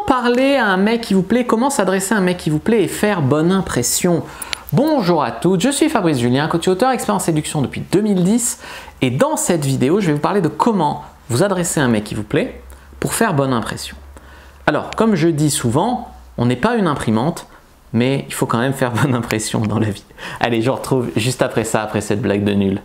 parler à un mec qui vous plaît, comment s'adresser à un mec qui vous plaît et faire bonne impression. Bonjour à toutes, je suis Fabrice Julien, coach et auteur, expert en séduction depuis 2010 et dans cette vidéo, je vais vous parler de comment vous adresser à un mec qui vous plaît pour faire bonne impression. Alors, comme je dis souvent, on n'est pas une imprimante, mais il faut quand même faire bonne impression dans la vie. Allez, je vous retrouve juste après ça, après cette blague de nul.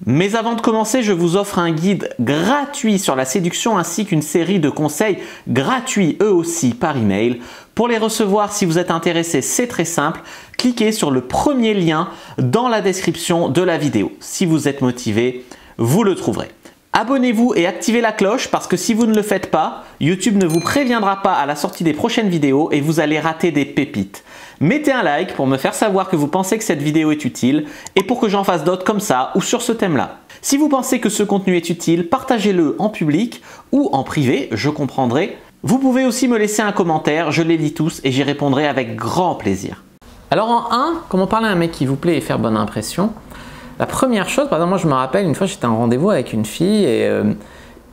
Mais avant de commencer, je vous offre un guide gratuit sur la séduction ainsi qu'une série de conseils gratuits eux aussi par email. Pour les recevoir, si vous êtes intéressé, c'est très simple. Cliquez sur le premier lien dans la description de la vidéo. Si vous êtes motivé, vous le trouverez. Abonnez-vous et activez la cloche parce que si vous ne le faites pas, YouTube ne vous préviendra pas à la sortie des prochaines vidéos et vous allez rater des pépites. Mettez un like pour me faire savoir que vous pensez que cette vidéo est utile et pour que j'en fasse d'autres comme ça ou sur ce thème-là. Si vous pensez que ce contenu est utile, partagez-le en public ou en privé, je comprendrai. Vous pouvez aussi me laisser un commentaire, je les lis tous et j'y répondrai avec grand plaisir. Alors en 1, comment parler à un mec qui vous plaît et faire bonne impression? La première chose, par exemple, moi je me rappelle une fois j'étais en rendez-vous avec une fille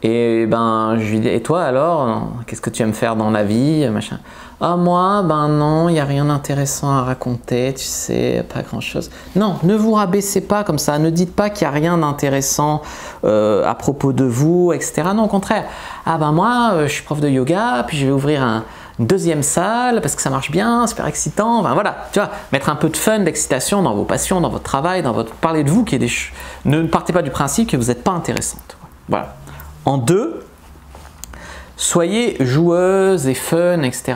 et ben je lui dis, et toi alors, qu'est-ce que tu aimes faire dans la vie, machin. Ah moi, ben non, il n'y a rien d'intéressant à raconter, tu sais, pas grand-chose. Non, ne vous rabaissez pas comme ça, ne dites pas qu'il n'y a rien d'intéressant à propos de vous, etc. Non, au contraire. Ah ben moi, je suis prof de yoga, puis je vais ouvrir une deuxième salle parce que ça marche bien, super excitant. Enfin voilà, tu vois, mettre un peu de fun, d'excitation dans vos passions, dans votre travail, parler de vous, ne partez pas du principe que vous n'êtes pas intéressante. Voilà. En 2, soyez joueuse et fun, etc.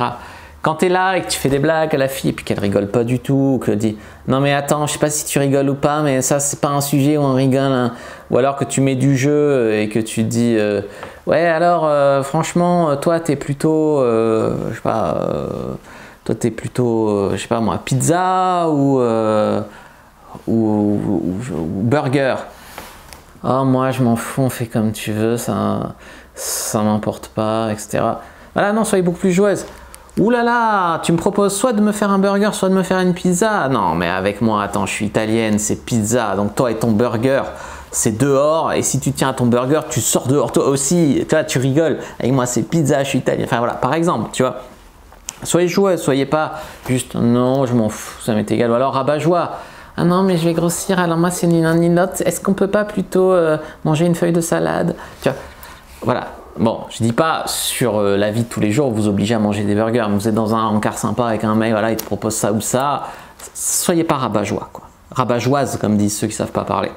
Quand tu es là et que tu fais des blagues à la fille et puis qu'elle rigole pas du tout, ou que dit non mais attends, je sais pas si tu rigoles ou pas, mais ça c'est pas un sujet où on rigole, hein. Ou alors que tu mets du jeu et que tu dis ouais alors franchement toi t'es plutôt je sais pas toi t'es plutôt je sais pas moi pizza ou burger. Oh moi je m'en fous, on fait comme tu veux, ça m'importe pas, etc. Voilà, non, soyez beaucoup plus joueuse. Ouh là là, tu me proposes soit de me faire un burger, soit de me faire une pizza. Non, mais avec moi, attends, je suis italienne, c'est pizza. Donc toi et ton burger, c'est dehors. Et si tu tiens à ton burger, tu sors dehors toi aussi. Toi, tu rigoles. Avec moi, c'est pizza, je suis italienne. Enfin voilà, par exemple, tu vois. Soyez joueuse, soyez pas juste non, je m'en fous, ça m'est égal. Ou alors rabat-joie. Ah non, mais je vais grossir, alors moi, c'est ni l'un ni l'autre. Est-ce qu'on peut pas plutôt manger une feuille de salade? Tu vois, voilà. Bon, je dis pas sur la vie de tous les jours, vous obligez à manger des burgers. Vous êtes dans un encart sympa avec un mec, voilà, il te propose ça ou ça. Soyez pas rabat-joie, quoi. Rabat-joise, comme disent ceux qui savent pas parler.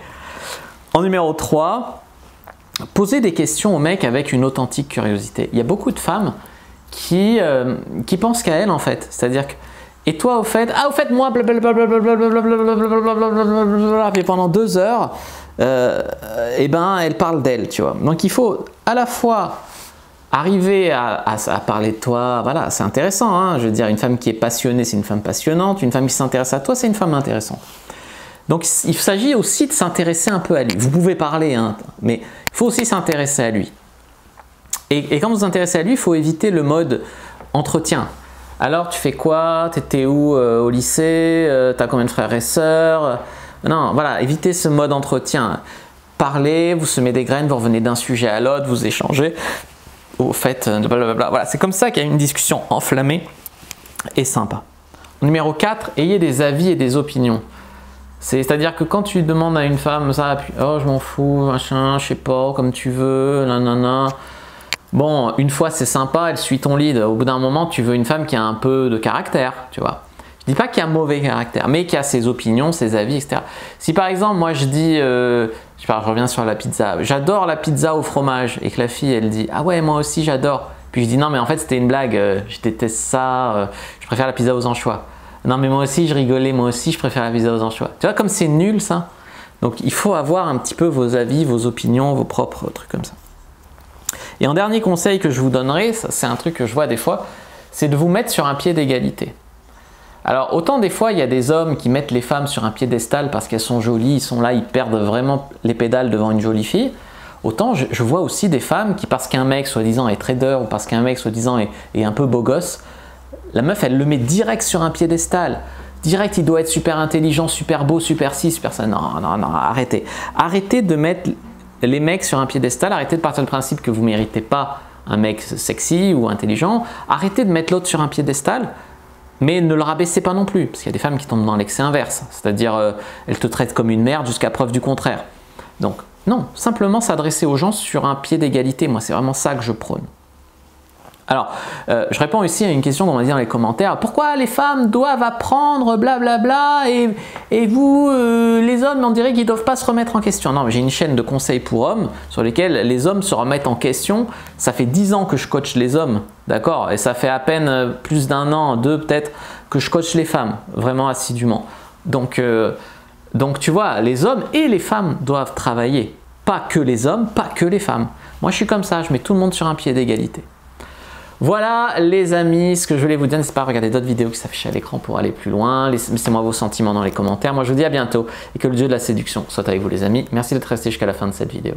En numéro 3, posez des questions aux mecs avec une authentique curiosité. Il y a beaucoup de femmes qui pensent qu'à elles, en fait. C'est-à-dire que, et toi, au fait, moi, blablabla, puis pendant 2 heures, et ben elle parle d'elle, tu vois. Donc il faut à la fois arriver à parler de toi, voilà, c'est intéressant, hein. Je veux dire, une femme qui est passionnée, c'est une femme passionnante, une femme qui s'intéresse à toi, c'est une femme intéressante. Donc il s'agit aussi de s'intéresser un peu à lui. Vous pouvez parler, hein, mais il faut aussi s'intéresser à lui. Et quand vous vous intéressez à lui, il faut éviter le mode entretien. Alors tu fais quoi? T'étais où au lycée? T'as combien de frères et sœurs? Non, voilà, évitez ce mode entretien. Parlez, vous semez des graines, vous revenez d'un sujet à l'autre, vous échangez. Vous faites blablabla. Voilà, c'est comme ça qu'il y a une discussion enflammée et sympa. Numéro 4, ayez des avis et des opinions. C'est-à-dire que quand tu demandes à une femme ça, puis, oh je m'en fous, machin, je sais pas, comme tu veux, nanana. Bon, une fois c'est sympa, elle suit ton lead. Au bout d'un moment, tu veux une femme qui a un peu de caractère, tu vois. Je dis pas qu'il y a un mauvais caractère, mais qu'il y a ses opinions, ses avis, etc. Si par exemple, moi je dis, je reviens sur la pizza, j'adore la pizza au fromage, et que la fille elle dit, ah ouais, moi aussi j'adore. Puis je dis, non, mais en fait c'était une blague, je déteste ça, je préfère la pizza aux anchois. Non, mais moi aussi je rigolais, moi aussi je préfère la pizza aux anchois. Tu vois, comme c'est nul ça. Donc il faut avoir un petit peu vos avis, vos opinions, vos propres trucs comme ça. Et en dernier conseil que je vous donnerai, c'est un truc que je vois des fois, c'est de vous mettre sur un pied d'égalité. Alors autant des fois il y a des hommes qui mettent les femmes sur un piédestal parce qu'elles sont jolies, ils sont là, ils perdent vraiment les pédales devant une jolie fille. Autant je vois aussi des femmes qui, parce qu'un mec soi-disant est trader ou parce qu'un mec soi-disant est un peu beau gosse, la meuf elle le met direct sur un piédestal. Direct il doit être super intelligent, super beau, super ci, super ça. Non, non, non, arrêtez. Arrêtez de mettre les mecs sur un piédestal, arrêtez de partir du principe que vous ne méritez pas un mec sexy ou intelligent, arrêtez de mettre l'autre sur un piédestal, mais ne le rabaissez pas non plus, parce qu'il y a des femmes qui tombent dans l'excès inverse, c'est-à-dire elles te traitent comme une merde jusqu'à preuve du contraire. Donc non, simplement s'adresser aux gens sur un pied d'égalité, moi c'est vraiment ça que je prône. Alors, je réponds aussi à une question qu'on m'a dit dans les commentaires. Pourquoi les femmes doivent apprendre blablabla et vous, les hommes, on dirait qu'ils ne doivent pas se remettre en question. Non, j'ai une chaîne de conseils pour hommes sur lesquels les hommes se remettent en question. Ça fait 10 ans que je coach les hommes, d'accord? Et ça fait à peine plus d'un an, deux peut-être, que je coach les femmes, vraiment assidûment. Donc tu vois, les hommes et les femmes doivent travailler. Pas que les hommes, pas que les femmes. Moi, je suis comme ça, je mets tout le monde sur un pied d'égalité. Voilà les amis, ce que je voulais vous dire, n'hésitez pas à regarder d'autres vidéos qui s'affichent à l'écran pour aller plus loin. Laissez-moi vos sentiments dans les commentaires. Moi je vous dis à bientôt et que le dieu de la séduction soit avec vous les amis. Merci d'être restés jusqu'à la fin de cette vidéo.